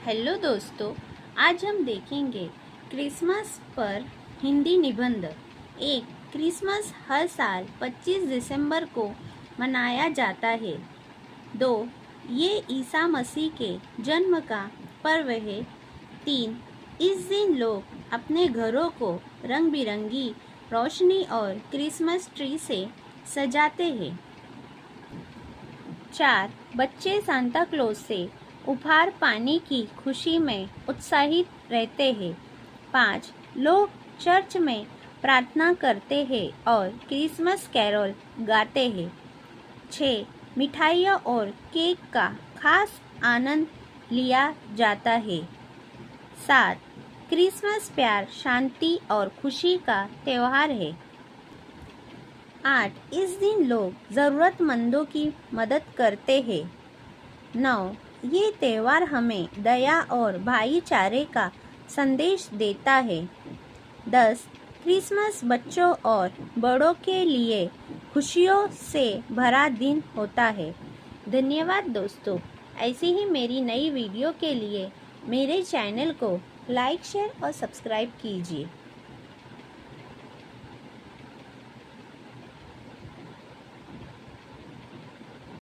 Hello दोस्तों, आज हम देखेंगे क्रिसमस पर हिंदी निबंध। एक, क्रिसमस हर साल 25 दिसंबर को मनाया जाता है। 2, ये ईसा मसीह के जन्म का पर्व है। 3, इस दिन लोग अपने घरों को रंग बिरंगी रोशनी और क्रिसमस ट्री से सजाते हैं। 4, बच्चे सांता क्लॉज से उपहार पाने की खुशी में उत्साहित रहते हैं। 5, लोग चर्च में प्रार्थना करते हैं और क्रिसमस कैरोल गाते हैं। 6, मिठाइयाँ और केक का खास आनंद लिया जाता है। 7, क्रिसमस प्यार, शांति और खुशी का त्यौहार है। 8, इस दिन लोग ज़रूरतमंदों की मदद करते हैं। 9, ये त्यौहार हमें दया और भाईचारे का संदेश देता है। 10, क्रिसमस बच्चों और बड़ों के लिए खुशियों से भरा दिन होता है। धन्यवाद दोस्तों। ऐसी ही मेरी नई वीडियो के लिए मेरे चैनल को लाइक, शेयर और सब्सक्राइब कीजिए।